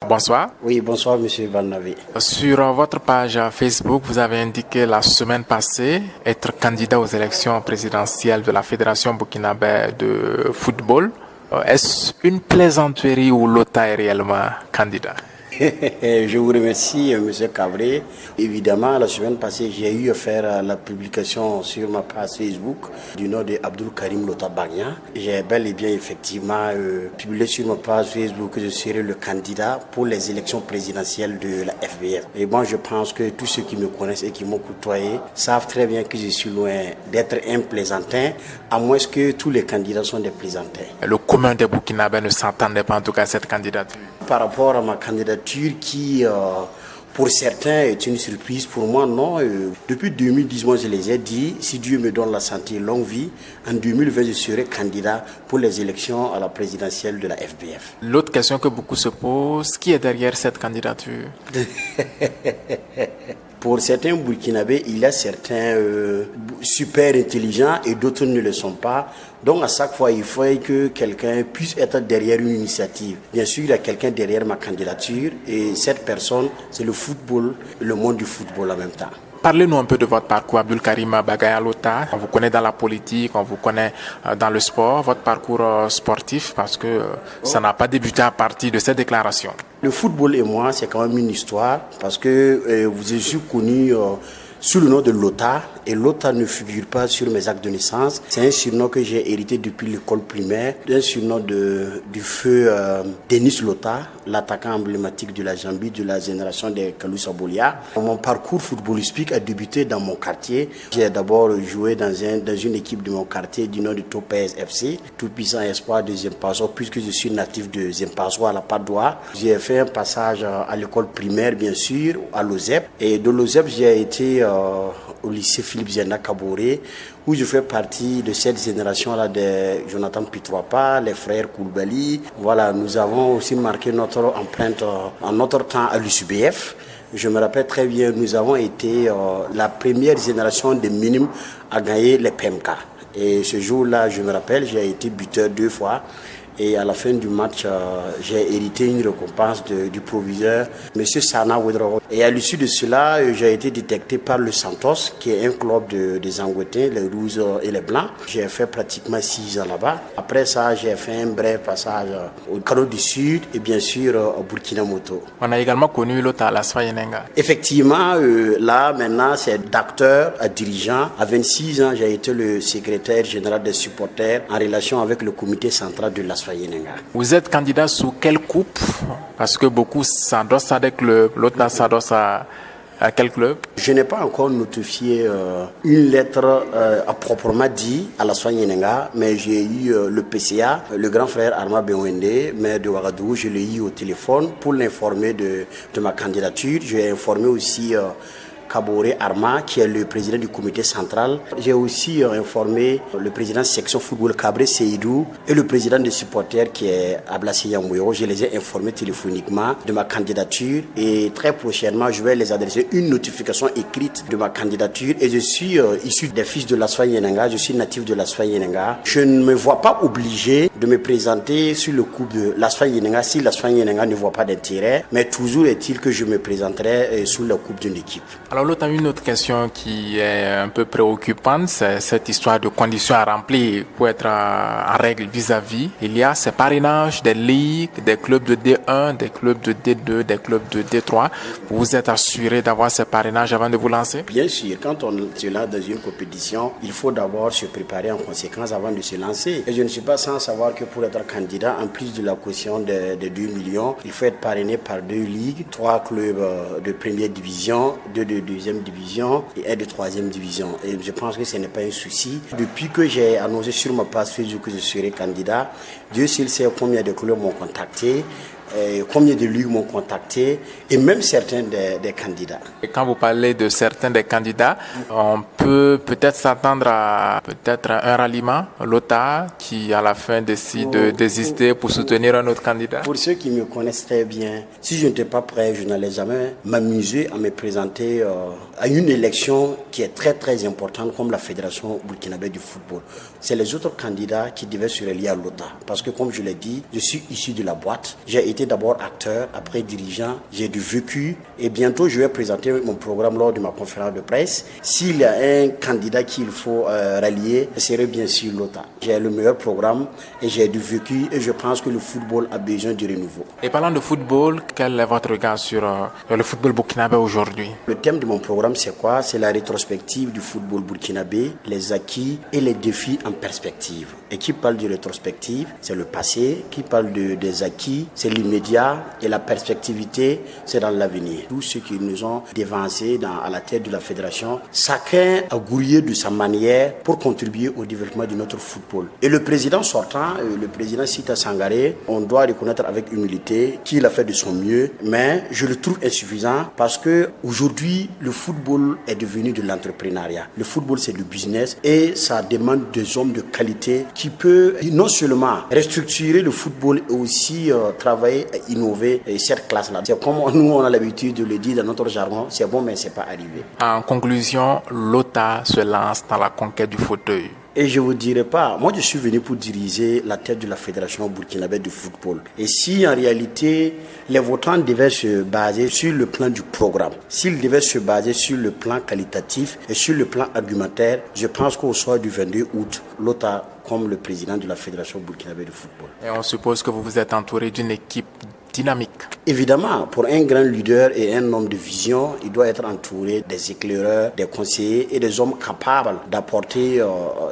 Bonsoir. Oui, bonsoir Monsieur Barnabé. Sur votre page Facebook, vous avez indiqué la semaine passée être candidat aux élections présidentielles de la Fédération burkinabé de football. Est-ce une plaisanterie ou Lota est réellement candidat? Je vous remercie, Monsieur Cabré. Évidemment, la semaine passée, j'ai eu à faire la publication sur ma page Facebook du nom de Abdul Karim Lota Bagna. J'ai bel et bien effectivement publié sur ma page Facebook que je serai le candidat pour les élections présidentielles de la FBF. Et moi, je pense que tous ceux qui me connaissent et qui m'ont côtoyé savent très bien que je suis loin d'être un plaisantin, à moins que tous les candidats sont des plaisantins. Le commun des Burkinabés ne s'entendait pas en tout cas à cette candidature. Par rapport à ma candidature qui, pour certains, est une surprise, pour moi, non. Depuis 2010, moi, je les ai dit, si Dieu me donne la santé et longue vie, en 2020, je serai candidat pour les élections à la présidentielle de la FBF. L'autre question que beaucoup se posent, qui est derrière cette candidature? Pour certains Burkinabés, il y a certains super intelligents et d'autres ne le sont pas. Donc à chaque fois, il faut que quelqu'un puisse être derrière une initiative. Bien sûr, il y a quelqu'un derrière ma candidature et cette personne, c'est le football, le monde du football en même temps. Parlez-nous un peu de votre parcours, Abdul Karim Bagaya Lota. On vous connaît dans la politique, on vous connaît dans le sport, votre parcours sportif, parce que ça n'a pas débuté à partir de cette déclaration. Le football et moi, c'est quand même une histoire, parce que vous avez connu sous le nom de Lota, et Lota ne figure pas sur mes actes de naissance. C'est un surnom que j'ai hérité depuis l'école primaire, un surnom du feu Denis Lota, l'attaquant emblématique de la Zambie, de la génération des Kalou Bolia. Mon parcours footballistique a débuté dans mon quartier. J'ai d'abord joué dans une équipe de mon quartier du nom de Topaz FC, tout puissant espoir de Zimpaso, puisque je suis natif de Zimpaso à la Padoua. J'ai fait un passage à l'école primaire, bien sûr, à l'OSEP. Et de l'OSEP, j'ai été au lycée Philippe Zenda Kaboré, où je fais partie de cette génération-là de Jonathan Pitroapa, les frères Koulibaly. Voilà, nous avons aussi marqué notre empreinte en notre temps à l'USBF. Je me rappelle très bien, nous avons été la première génération des minimes à gagner les PMK. Et ce jour-là, je me rappelle, j'ai été buteur 2 fois. Et à la fin du match, j'ai hérité une récompense du proviseur, M. Sana Ouedraogo. Et à l'issue de cela, j'ai été détecté par le Santos, qui est un club des Angouetins, les rouges et les blancs. J'ai fait pratiquement 6 ans là-bas. Après ça, j'ai fait un bref passage au Kano du Sud et bien sûr au Burkina Moto. On a également connu Lota Lasfa Yenenga. Effectivement, là maintenant, c'est d'acteur à dirigeant. À 26 ans, j'ai été le secrétaire général des supporters en relation avec le comité central de l'Asfa. Vous êtes candidat sous quelle coupe? Parce que beaucoup s'endossent à des clubs, l'autre s'endosse à quel club? Je n'ai pas encore notifié une lettre à proprement dit à la Yenenga, mais j'ai eu le PCA, le grand frère Arma Bewende, maire de Ouagadougou, je l'ai eu au téléphone pour l'informer de ma candidature. J'ai informé aussi Kaboré Arma, qui est le président du comité central. J'ai aussi informé le président de section football Kabré Seydou et le président des supporters qui est Ablassi Yamouyo. Je les ai informés téléphoniquement de ma candidature et très prochainement, je vais les adresser une notification écrite de ma candidature. Et je suis issu des fils de l'Asfa Yenenga, je suis natif de l'Asfa Yenenga. Je ne me vois pas obligé de me présenter sur le coup de l'Asfa Yenenga si l'Asfa Yenenga ne voit pas d'intérêt, mais toujours est-il que je me présenterai sous la coupe d'une équipe. Alors l'autre a une autre question qui est un peu préoccupante, c'est cette histoire de conditions à remplir pour être en règle vis-à-vis. Il y a ces parrainages des ligues, des clubs de D1, des clubs de D2, des clubs de D3. Vous êtes assuré d'avoir ces parrainages avant de vous lancer? Bien sûr, quand on se lance dans une compétition, il faut d'abord se préparer en conséquence avant de se lancer. Et je ne suis pas sans savoir que pour être candidat, en plus de la caution de 2 millions, il faut être parrainé par 2 ligues, 3 clubs de première division, 2 de deuxième division et 1 de troisième division. Et je pense que ce n'est pas un souci. Depuis que j'ai annoncé sur ma page Facebook que je serai candidat, Dieu seul sait combien de clubs m'ont contacté, combien de ligues m'ont contacté et même certains des candidats. Et quand vous parlez de certains des candidats, on peut peut-être s'attendre à peut-être un ralliement, l'OTA qui à la fin décide de désister pour soutenir un autre candidat. Pour ceux qui me connaissent très bien, si je n'étais pas prêt, je n'allais jamais m'amuser à me présenter à une élection qui est très très importante comme la Fédération burkinabé du football. C'est les autres candidats qui devaient se relier à l'OTA parce que comme je l'ai dit, je suis issu de la boîte. J'ai été d'abord acteur, après dirigeant, j'ai du vécu et bientôt je vais présenter mon programme lors de ma conférence de presse. S'il y a un candidat qu'il faut rallier, ce serait bien sûr Lota. J'ai le meilleur programme et j'ai du vécu et je pense que le football a besoin de renouveau. Et parlant de football, quel est votre regard sur le football burkinabé aujourd'hui? Le thème de mon programme, c'est quoi? C'est la rétrospective du football burkinabé, les acquis et les défis en perspective. Et qui parle de rétrospective, c'est le passé. Qui parle des acquis, c'est l'immédiat. Et la perspectivité, c'est dans l'avenir. Tous ceux qui nous ont dévancés à la tête de la fédération, chacun a grouillé de sa manière pour contribuer au développement de notre football. Et le président sortant, le président Sita Sangaré, on doit reconnaître avec humilité qu'il a fait de son mieux. Mais je le trouve insuffisant parce que aujourd'hui, le football est devenu de l'entrepreneuriat. Le football, c'est du business et ça demande des hommes de qualité qui peut non seulement restructurer le football et aussi travailler et innover cette classe-là. C'est comme nous, on a l'habitude de le dire dans notre jargon, c'est bon mais c'est pas arrivé. En conclusion, Lota se lance dans la conquête du fauteuil. Et je ne vous dirai pas, moi je suis venu pour diriger la tête de la Fédération burkinabé de football. Et si en réalité les votants devaient se baser sur le plan du programme, s'ils devaient se baser sur le plan qualitatif et sur le plan argumentaire, je pense qu'au soir du 22 août, Lota comme le président de la Fédération burkinabé de football. Et on suppose que vous vous êtes entouré d'une équipe dynamique. Évidemment, pour un grand leader et un homme de vision, il doit être entouré des éclaireurs, des conseillers et des hommes capables d'apporter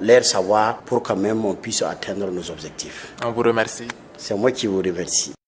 leur savoir pour quand même on puisse atteindre nos objectifs. On vous remercie. C'est moi qui vous remercie.